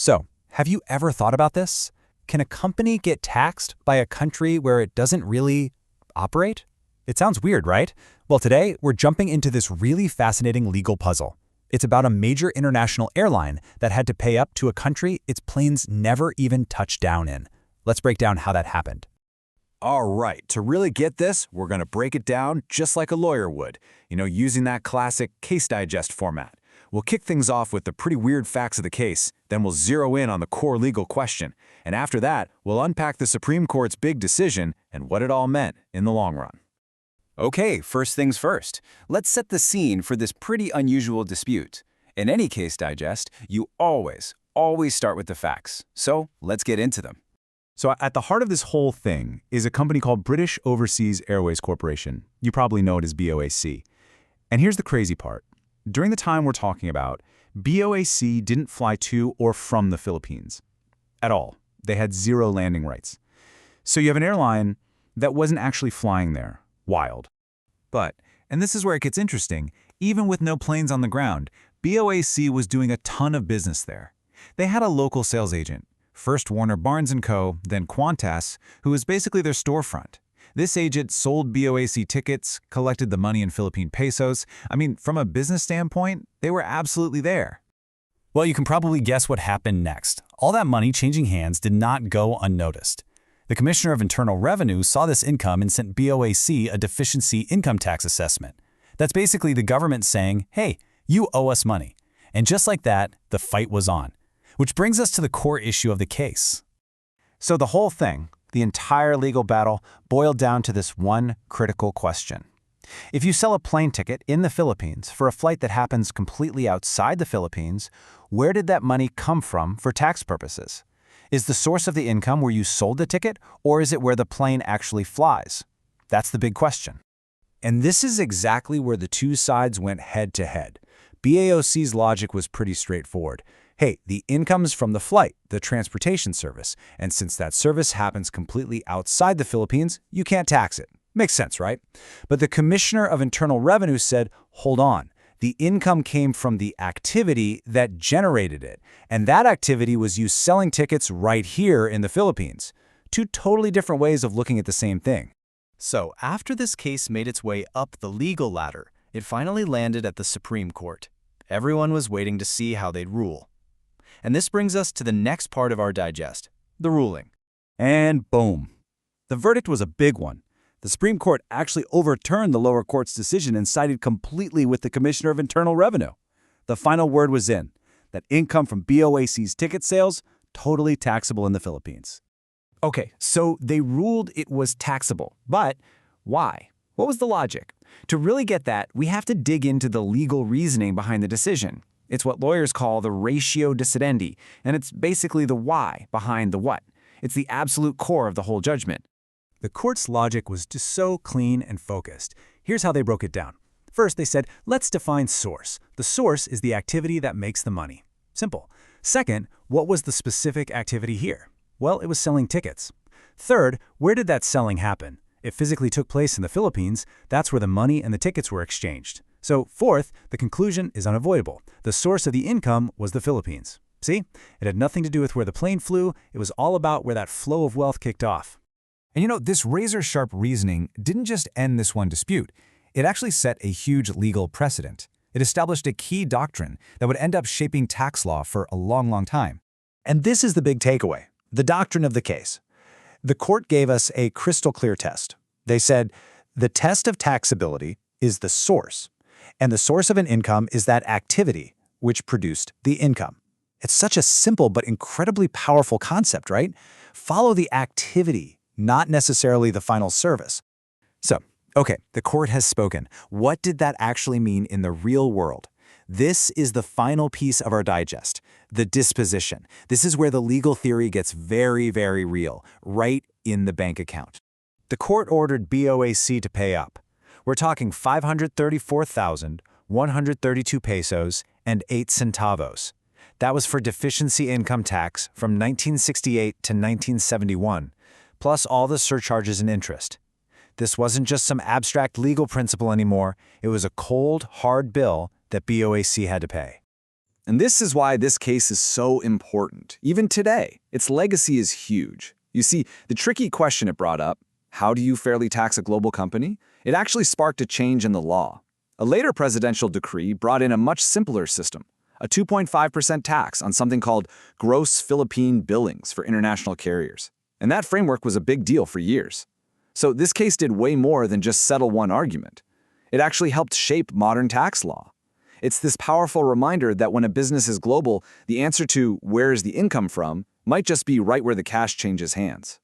So, have you ever thought about this? Can a company get taxed by a country where it doesn't really operate? It sounds weird, right? Well, today we're jumping into this really fascinating legal puzzle. It's about a major international airline that had to pay up to a country its planes never even touched down in. Let's break down how that happened. All right, to really get this, we're going to break it down just like a lawyer would, using that classic case digest format. We'll kick things off with the pretty weird facts of the case, then we'll zero in on the core legal question, and after that, we'll unpack the Supreme Court's big decision and what it all meant in the long run. Okay, first things first. Let's set the scene for this pretty unusual dispute. In any case digest, you always start with the facts. So let's get into them. So at the heart of this whole thing is a company called British Overseas Airways Corporation. You probably know it as BOAC. And here's the crazy part. During the time we're talking about, BOAC didn't fly to or from the Philippines at all. They had zero landing rights. So you have an airline that wasn't actually flying there. Wild. But, and this is where it gets interesting, even with no planes on the ground, BOAC was doing a ton of business there. They had a local sales agent, first Warner Barnes & Co., then Qantas, who was basically their storefront. This agent sold BOAC tickets, collected the money in Philippine pesos. I mean, from a business standpoint, they were absolutely there. Well, you can probably guess what happened next. All that money changing hands did not go unnoticed. The Commissioner of Internal Revenue saw this income and sent BOAC a deficiency income tax assessment. That's basically the government saying, hey, you owe us money. And just like that, the fight was on. Which brings us to the core issue of the case. So the whole thing, the entire legal battle, boiled down to this one critical question. If you sell a plane ticket in the Philippines for a flight that happens completely outside the Philippines, where did that money come from for tax purposes? Is the source of the income where you sold the ticket, or is it where the plane actually flies? That's the big question. And this is exactly where the two sides went head-to-head. BOAC's logic was pretty straightforward. Hey, the income's from the flight, the transportation service, and since that service happens completely outside the Philippines, you can't tax it. Makes sense, right? But the Commissioner of Internal Revenue said, hold on. The income came from the activity that generated it, and that activity was you selling tickets right here in the Philippines. Two totally different ways of looking at the same thing. So, after this case made its way up the legal ladder, it finally landed at the Supreme Court. Everyone was waiting to see how they'd rule. And this brings us to the next part of our digest, the ruling. And boom. The verdict was a big one. The Supreme Court actually overturned the lower court's decision and sided completely with the Commissioner of Internal Revenue. The final word was in, that income from BOAC's ticket sales, totally taxable in the Philippines. Okay, so they ruled it was taxable, but why? What was the logic? To really get that, we have to dig into the legal reasoning behind the decision. It's what lawyers call the ratio decidendi, and it's basically the why behind the what. It's the absolute core of the whole judgment. The court's logic was just so clean and focused. Here's how they broke it down. First, they said, let's define source. The source is the activity that makes the money. Simple. Second, what was the specific activity here? Well, it was selling tickets. Third, where did that selling happen? It physically took place in the Philippines. That's where the money and the tickets were exchanged. So fourth, the conclusion is unavoidable. The source of the income was the Philippines. See? It had nothing to do with where the plane flew. It was all about where that flow of wealth kicked off. And this razor-sharp reasoning didn't just end this one dispute. It actually set a huge legal precedent. It established a key doctrine that would end up shaping tax law for a long, long time. And this is the big takeaway, the doctrine of the case. The court gave us a crystal clear test. They said, the test of taxability is the source, and the source of an income is that activity which produced the income. It's such a simple but incredibly powerful concept, right? Follow the activity, not necessarily the final service. So, okay, the court has spoken. What did that actually mean in the real world? This is the final piece of our digest, the disposition. This is where the legal theory gets very, very real, right in the bank account. The court ordered BOAC to pay up. We're talking 534,132 pesos and 8 centavos. That was for deficiency income tax from 1968 to 1971. Plus all the surcharges and interest. This wasn't just some abstract legal principle anymore. It was a cold, hard bill that BOAC had to pay. And this is why this case is so important. Even today, its legacy is huge. You see, the tricky question it brought up, how do you fairly tax a global company? It actually sparked a change in the law. A later presidential decree brought in a much simpler system, a 2.5% tax on something called gross Philippine billings for international carriers. And that framework was a big deal for years. So this case did way more than just settle one argument. It actually helped shape modern tax law. It's this powerful reminder that when a business is global, the answer to where is the income from might just be right where the cash changes hands.